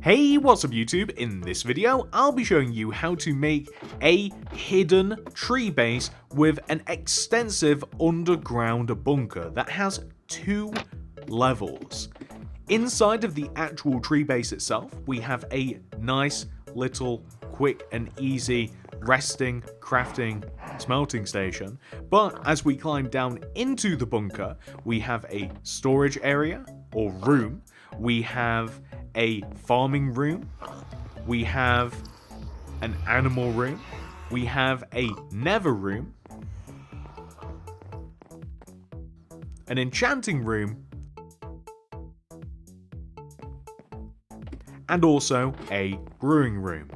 Hey, what's up YouTube? In this video, I'll be showing you how to make a hidden tree base with an extensive underground bunker that has 2 levels. Inside of the actual tree base itself, we have a nice little quick and easy resting, crafting, smelting station. But as we climb down into the bunker, we have a storage area or room. We have a farming room, we have an animal room, we have a nether room, an enchanting room, and also a brewing room.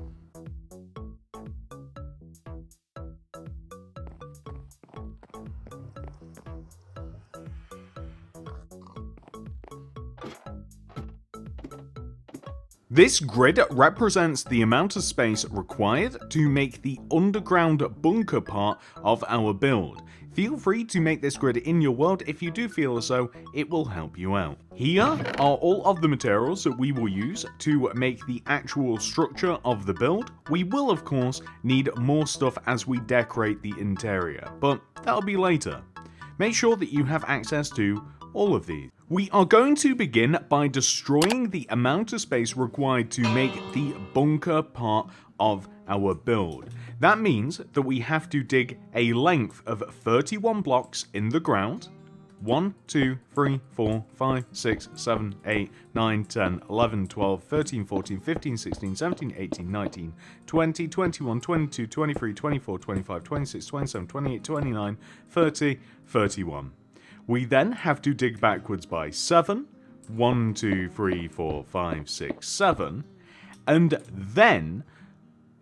This grid represents the amount of space required to make the underground bunker part of our build. Feel free to make this grid in your world if you do feel as though it will help you out. Here are all of the materials that we will use to make the actual structure of the build. We will of course need more stuff as we decorate the interior, but that'll be later. Make sure that you have access to all of these. We are going to begin by destroying the amount of space required to make the bunker part of our build. That means that we have to dig a length of 31 blocks in the ground. 1, 2, 3, 4, 5, 6, 7, 8, 9, 10, 11, 12, 13, 14, 15, 16, 17, 18, 19, 20, 21, 22, 23, 24, 25, 26, 27, 28, 29, 30, 31. We then have to dig backwards by 7, 1, 2, 3, 4, 5, 6, 7, and then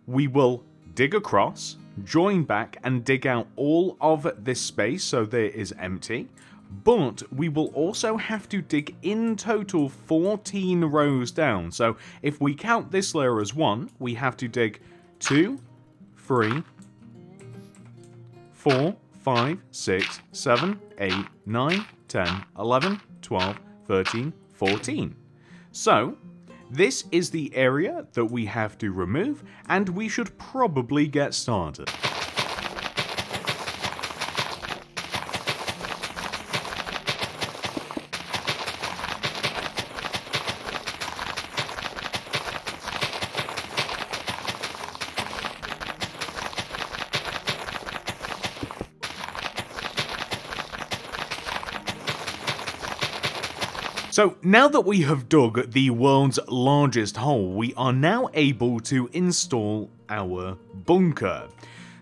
we will dig across, join back, and dig out all of this space so there is empty, but we will also have to dig in total 14 rows down. So if we count this layer as 1, we have to dig 2, 3, 4, 5, 6, 7, 8, 9, 10, 11, 12, 13, 14. So, this is the area that we have to remove, and we should probably get started. So now that we have dug the world's largest hole, we are now able to install our bunker.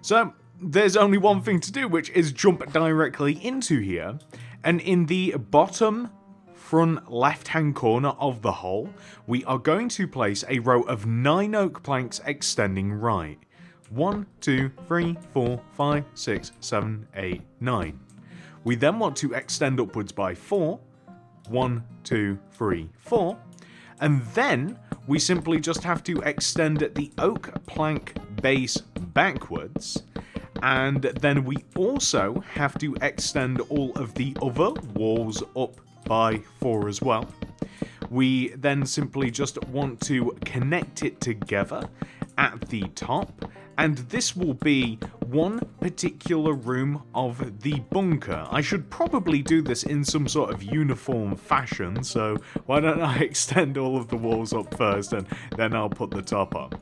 So there's only one thing to do, which is jump directly into here, and in the bottom front left hand corner of the hole, we are going to place a row of 9 oak planks extending right. 1, 2, 3, 4, 5, 6, 7, 8, 9. We then want to extend upwards by 4. 1, 2, 3, 4, and then we simply just have to extend the oak plank base backwards, and then we also have to extend all of the other walls up by 4 as well. We then simply just want to connect it together at the top, and this will be one particular room of the bunker. I should probably do this in some sort of uniform fashion, so why don't I extend all of the walls up first and then I'll put the top up.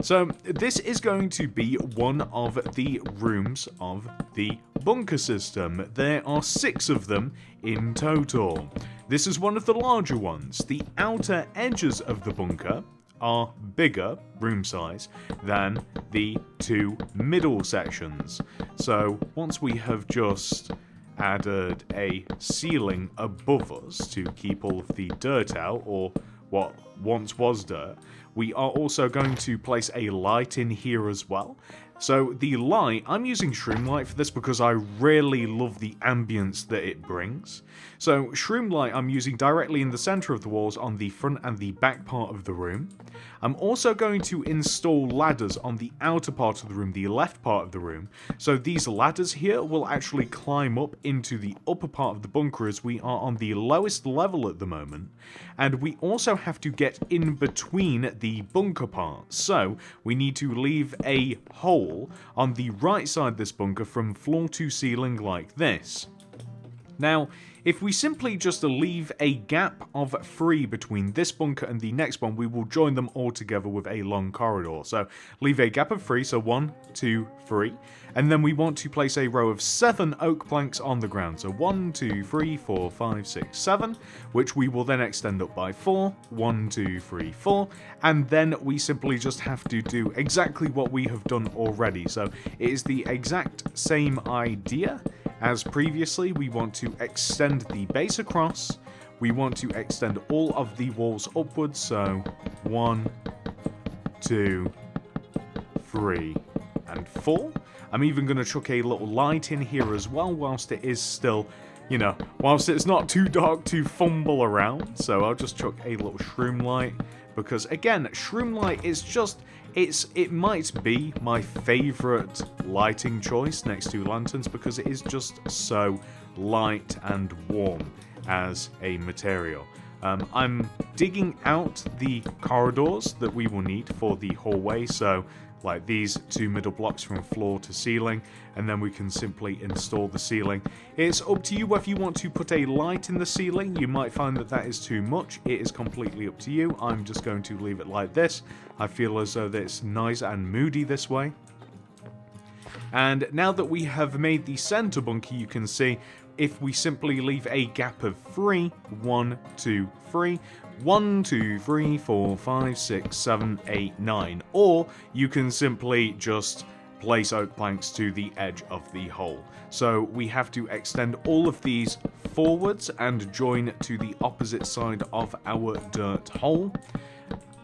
So this is going to be one of the rooms of the bunker system. There are 6 of them in total. This is one of the larger ones. The outer edges of the bunker are bigger, room size, than the 2 middle sections. So once we have just added a ceiling above us to keep all of the dirt out, or what once was dirt, we are also going to place a light in here as well, So the light, I'm using Shroom Light for this because I really love the ambience that it brings. So Shroom Light I'm using directly in the center of the walls on the front and the back part of the room. I'm also going to install ladders on the outer part of the room, the left part of the room. So these ladders here will actually climb up into the upper part of the bunker as we are on the lowest level at the moment. And we also have to get in between the bunker parts. So we need to leave a hole on the right side of this bunker from floor to ceiling like this. Now, if we simply just leave a gap of 3 between this bunker and the next one, we will join them all together with a long corridor. So leave a gap of 3, so 1, 2, 3. And then we want to place a row of 7 oak planks on the ground. So 1, 2, 3, 4, 5, 6, 7, which we will then extend up by 4. 1, 2, 3, 4. And then we simply just have to do exactly what we have done already. So it is the exact same idea as previously. We want to extend the base across. We want to extend all of the walls upwards. So 1, 2, 3, and 4. I'm even going to chuck a little light in here as well, whilst it is still, you know, whilst it's not too dark to fumble around. So I'll just chuck a little Shroom Light, because again, Shroom Light is just, it might be my favourite lighting choice next to lanterns, because it is just so light and warm as a material. I'm digging out the corridors that we will need for the hallway, so like these 2 middle blocks from floor to ceiling, and then we can simply install the ceiling. It's up to you whether you want to put a light in the ceiling. You might find that that is too much. It is completely up to you. I'm just going to leave it like this. I feel as though it's nice and moody this way. And now that we have made the center bunker, you can see if we simply leave a gap of 3, 1, 2, 3, 1, 2, 3, 4, 5, 6, 7, 8, 9, or you can simply just place oak planks to the edge of the hole. So we have to extend all of these forwards and join to the opposite side of our dirt hole.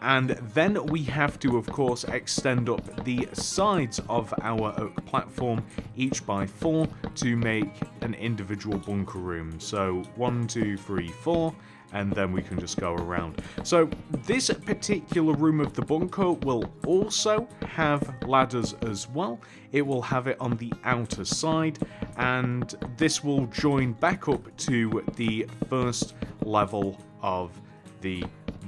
And then we have to, of course, extend up the sides of our oak platform, each by 4, to make an individual bunker room. So 1, 2, 3, 4, and then we can just go around. So this particular room of the bunker will also have ladders as well. It will have it on the outer side, and this will join back up to the first level of the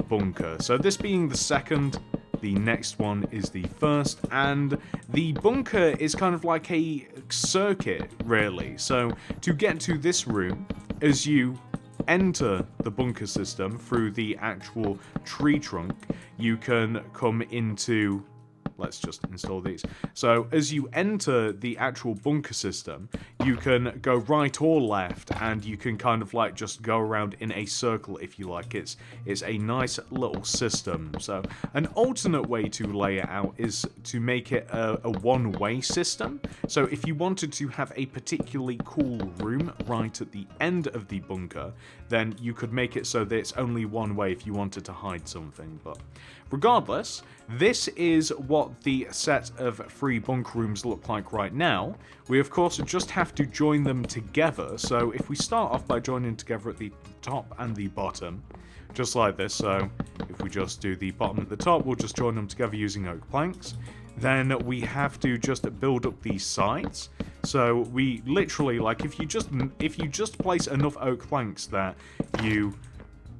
bunker. So this being the second, the next one is the first, and the bunker is kind of like a circuit, really. So to get to this room, as you enter the bunker system through the actual tree trunk, you can come into... Let's just install these. So as you enter the actual bunker system, you can go right or left, and you can kind of like just go around in a circle if you like. It's a nice little system. So an alternate way to lay it out is to make it a one-way system. So if you wanted to have a particularly cool room right at the end of the bunker, then you could make it so that it's only one way if you wanted to hide something. But regardless, this is what the set of 3 bunker rooms look like right now. We of course just have to join them together. So if we start off by joining together at the top and the bottom, just like this. So if we just do the bottom at the top, we'll just join them together using oak planks. Then we have to just build up these sides. So we literally, like, if you just place enough oak planks that you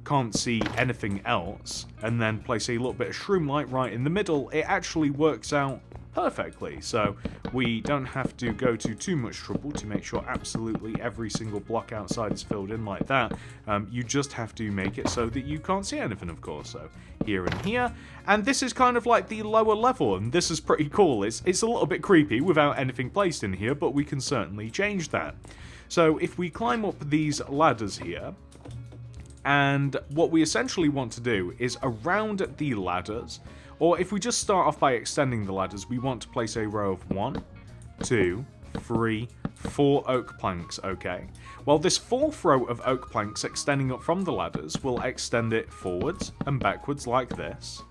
can't see anything else, and then place a little bit of Shroom Light right in the middle, it actually works out perfectly. So we don't have to go to too much trouble to make sure absolutely every single block outside is filled in like that. You just have to make it so that you can't see anything, of course. So here and here, and this is kind of like the lower level, and this is pretty cool. It's a little bit creepy without anything placed in here, but we can certainly change that. So if we climb up these ladders here, and what we essentially want to do is around the ladders, or if we just start off by extending the ladders, we want to place a row of 1, 2, 3, 4 oak planks, okay? Well, this 4th row of oak planks extending up from the ladders will extend it forwards and backwards like this.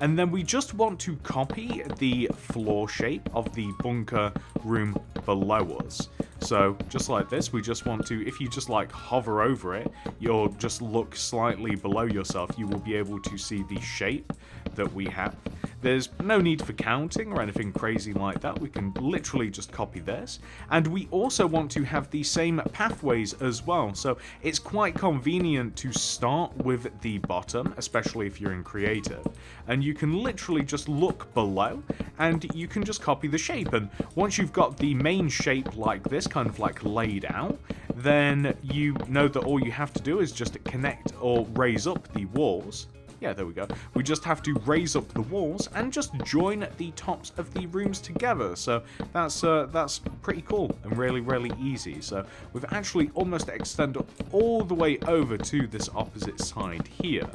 And then we just want to copy the floor shape of the bunker room below us. So just like this, we just want to, if you just like hover over it, you'll just look slightly below yourself, you will be able to see the shape that we have. There's no need for counting or anything crazy like that. We can literally just copy this. And we also want to have the same pathways as well. So it's quite convenient to start with the bottom, especially if you're in creative. And you can literally just look below and you can just copy the shape. And once you've got the main shape like this, kind of like laid out, then you know that all you have to do is just connect or raise up the walls. Yeah, there we go. We just have to raise up the walls and just join the tops of the rooms together. So that's pretty cool and really, really easy. So we've actually almost extended all the way over to this opposite side here.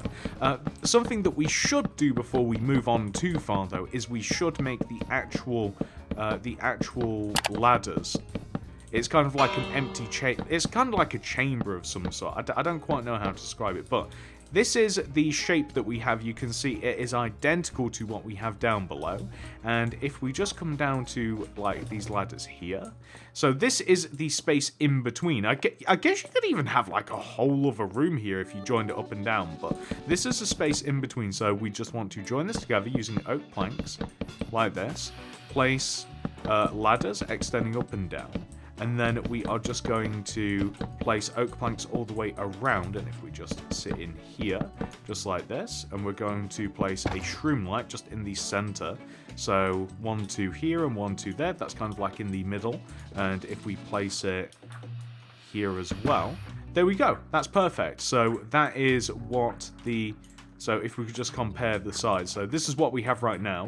Something that we should do before we move on too far, though, is we should make the actual ladders. It's kind of like an empty chamber. It's kind of like a chamber of some sort. I don't quite know how to describe it, but this is the shape that we have. You can see it is identical to what we have down below. And if we just come down to like these ladders here, so this is the space in between. I guess you could even have like a whole other room here if you joined it up and down, but this is a space in between. So we just want to join this together using oak planks like this, place ladders extending up and down. And then we are just going to place oak planks all the way around. And if we just sit in here, just like this, and we're going to place a shroom light just in the center. So 1, 2 here and 1, 2 there. That's kind of like in the middle. And if we place it here as well, there we go. That's perfect. So that is what the... So if we could just compare the size. So this is what we have right now.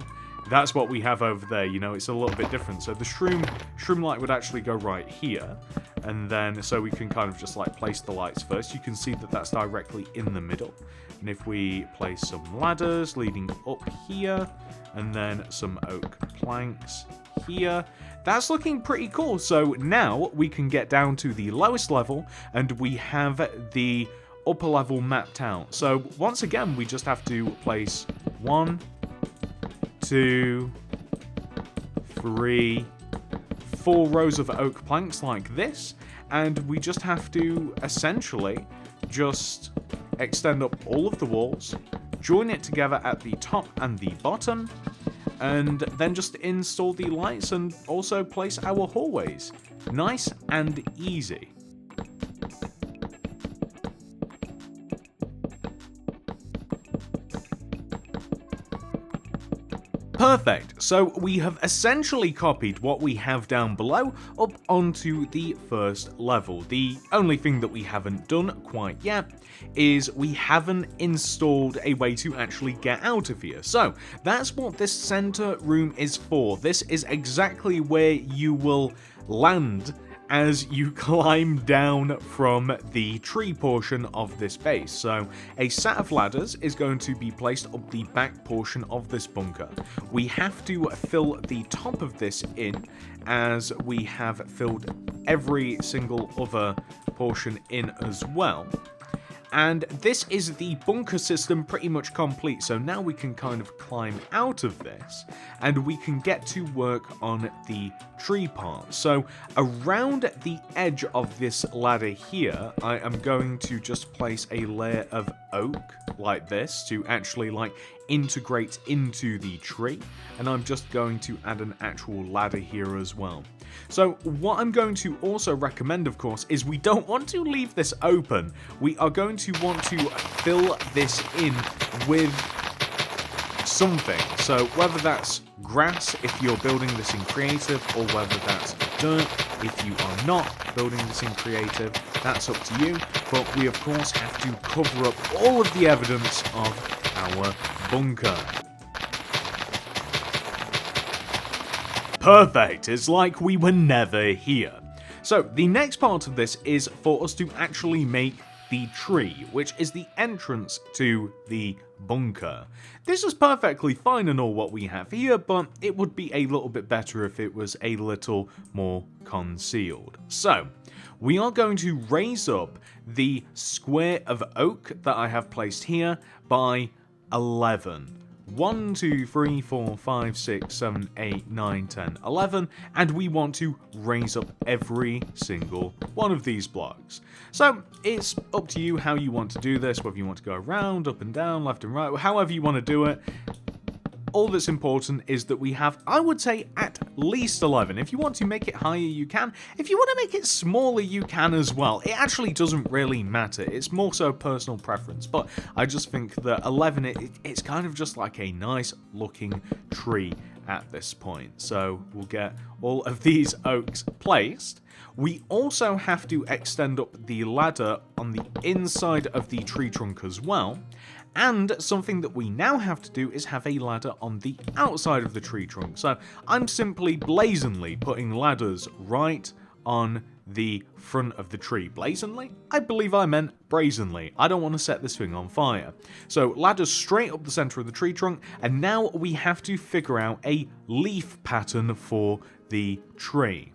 That's what we have over there, you know, it's a little bit different. So the shroom light would actually go right here. And then, so we can kind of just like place the lights first. You can see that that's directly in the middle. And if we place some ladders leading up here, and then some oak planks here, that's looking pretty cool. So now we can get down to the lowest level, and we have the upper level mapped out. So once again, we just have to place 1, 2, 3, 4 rows of oak planks like this, and we just have to essentially just extend up all of the walls, join it together at the top and the bottom, and then just install the lights and also place our hallways. Nice and easy. Perfect, so we have essentially copied what we have down below up onto the first level. The only thing that we haven't done quite yet is we haven't installed a way to actually get out of here. So that's what this center room is for. This is exactly where you will land as you climb down from the tree portion of this base. So a set of ladders is going to be placed up the back portion of this bunker. We have to fill the top of this in, as we have filled every single other portion in as well. And this is the bunker system pretty much complete, so now we can kind of climb out of this, and we can get to work on the tree part. So around the edge of this ladder here, I am going to just place a layer of oak like this to actually like integrate into the tree, and I'm just going to add an actual ladder here as well. So what I'm going to also recommend, of course, is we don't want to leave this open. We are going to want to fill this in with something. So whether that's grass if you're building this in creative, or whether that's dirt if you are not building this in creative, that's up to you. But we of course have to cover up all of the evidence of our bunker. Perfect, it's like we were never here. So the next part of this is for us to actually make the tree, which is the entrance to the bunker. This is perfectly fine and all what we have here, but it would be a little bit better if it was a little more concealed. So we are going to raise up the square of oak that I have placed here by 11. 1, 2, 3, 4, 5, 6, 7, 8, 9, 10, 11, and we want to raise up every single one of these blocks. So it's up to you how you want to do this, whether you want to go around, up and down, left and right, however you want to do it. All that's important is that we have, I would say, at least 11. If you want to make it higher, you can. If you want to make it smaller, you can as well. It actually doesn't really matter. It's more so personal preference. But I just think that 11, it's kind of just like a nice looking tree at this point. So we'll get all of these oaks placed. We also have to extend up the ladder on the inside of the tree trunk as well. And something that we now have to do is have a ladder on the outside of the tree trunk. So I'm simply blazingly putting ladders right on the front of the tree. Blazingly? I believe I meant brazenly. I don't want to set this thing on fire. So ladders straight up the center of the tree trunk, and now we have to figure out a leaf pattern for the tree.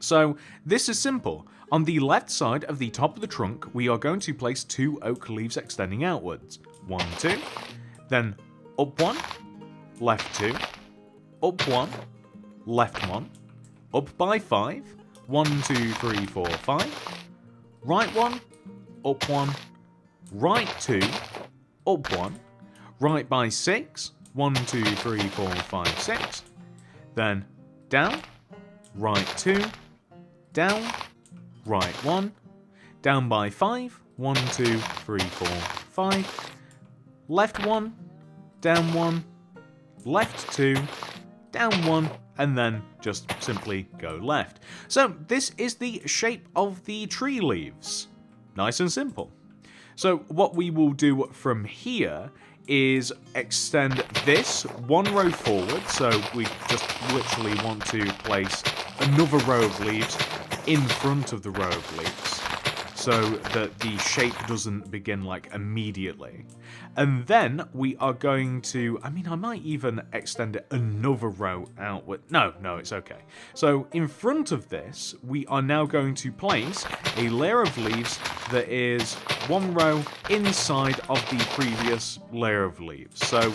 So this is simple. On the left side of the top of the trunk, we are going to place 2 oak leaves extending outwards. 1, 2, then up 1, left 2, up 1, left 1, up by 5, 1, 2, 3, 4, 5, right 1, up 1, right 2, up 1, right by 6, 1, 2, 3, 4, 5, 6, then down, right 2, down, right 1, down by 5, 1, 2, 3, 4, 5, left 1, down 1, left 2, down 1, and then just simply go left. So this is the shape of the tree leaves. Nice and simple. So what we will do from here is extend this 1 row forward, so we just literally want to place another row of leaves in front of the row of leaves, so that the shape doesn't begin like immediately. And then we are going to, I might even extend it another row outward. No, it's okay. So in front of this, we are now going to place a layer of leaves that is 1 row inside of the previous layer of leaves. So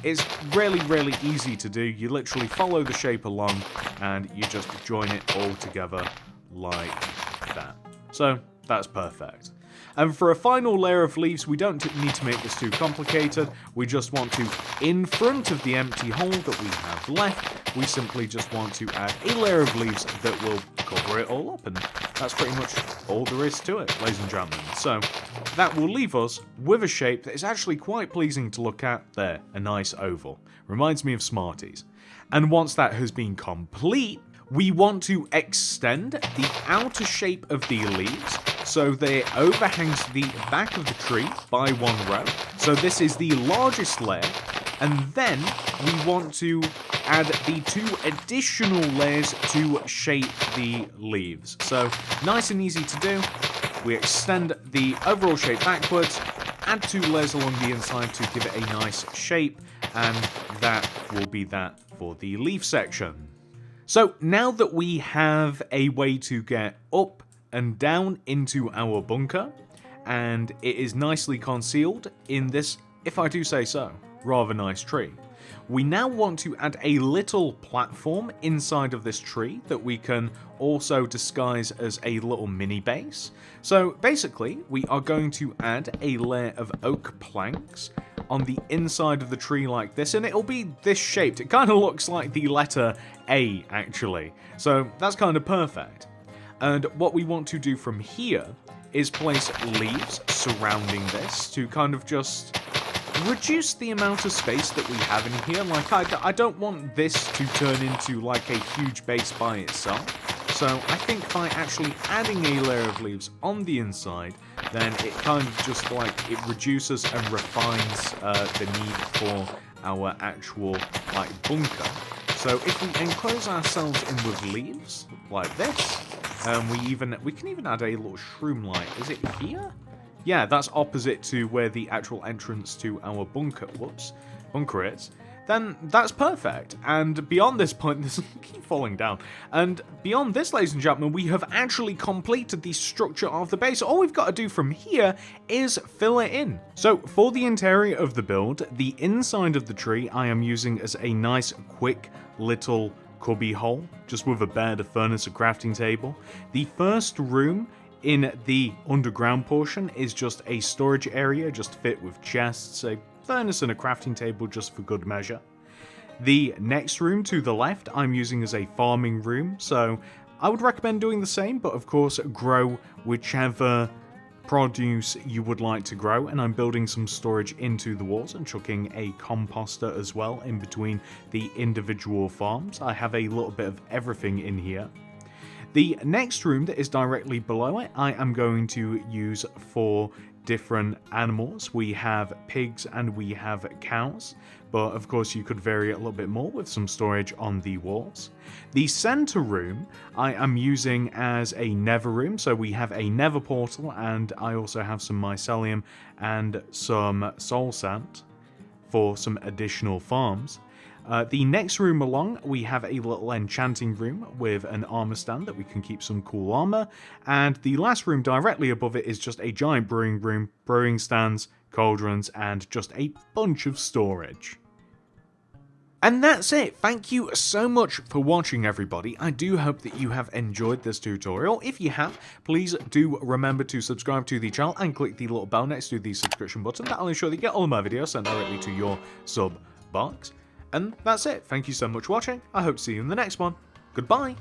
it's really, really easy to do. You literally follow the shape along and you just join it all together like that. So that's perfect. And for a final layer of leaves, we don't need to make this too complicated. We just want to, in front of the empty hole that we have left, we simply just want to add a layer of leaves that will cover it all up. And that's pretty much all there is to it, ladies and gentlemen. So that will leave us with a shape that is actually quite pleasing to look at there. A nice oval. Reminds me of Smarties. And once that has been complete, we want to extend the outer shape of the leaves so that it overhangs the back of the tree by 1 row. So this is the largest layer, and then we want to add the 2 additional layers to shape the leaves. So nice and easy to do. We extend the overall shape backwards, add 2 layers along the inside to give it a nice shape, and that will be that for the leaf section. So now that we have a way to get up and down into our bunker, and it is nicely concealed in this, if I do say so, rather nice tree, we now want to add a little platform inside of this tree that we can also disguise as a little mini base. So basically, we are going to add a layer of oak planks on the inside of the tree like this, and it'll be this shaped. It kind of looks like the letter A, actually. So that's kind of perfect. And what we want to do from here is place leaves surrounding this to kind of just reduce the amount of space that we have in here. Like, I don't want this to turn into like a huge base by itself. So I think by actually adding a layer of leaves on the inside, then it kind of just like, it reduces and refines the need for our actual like bunker. So if we enclose ourselves in with leaves like this, we can even add a little shroom light. Is it here? Yeah, that's opposite to where the actual entrance to our bunker is. then that's perfect. And beyond this point, this keep falling down. And beyond this, ladies and gentlemen, we have actually completed the structure of the base. All we've got to do from here is fill it in. So for the interior of the build, the inside of the tree I am using as a nice, quick little cubby hole, just with a bed, a furnace, a crafting table. The first room in the underground portion is just a storage area, just fit with chests, a furnace and a crafting table just for good measure. The next room to the left I'm using as a farming room, so I would recommend doing the same, but of course grow whichever produce you would like to grow, and I'm building some storage into the walls and chucking a composter as well in between the individual farms. I have a little bit of everything in here. The next room that is directly below it, I am going to use for different animals. We have pigs and we have cows, but of course you could vary it a little bit more with some storage on the walls. The center room I am using as a nether room, so we have a nether portal, and I also have some mycelium and some soul sand for some additional farms. The next room along, we have a little enchanting room with an armor stand that we can keep some cool armor, and the last room directly above it is just a giant brewing room, brewing stands, cauldrons, and just a bunch of storage. And that's it. Thank you so much for watching, everybody. I do hope that you have enjoyed this tutorial. If you have, please do remember to subscribe to the channel and click the little bell next to the subscription button. That'll ensure that you get all of my videos sent directly to your sub box. And that's it. Thank you so much for watching. I hope to see you in the next one. Goodbye.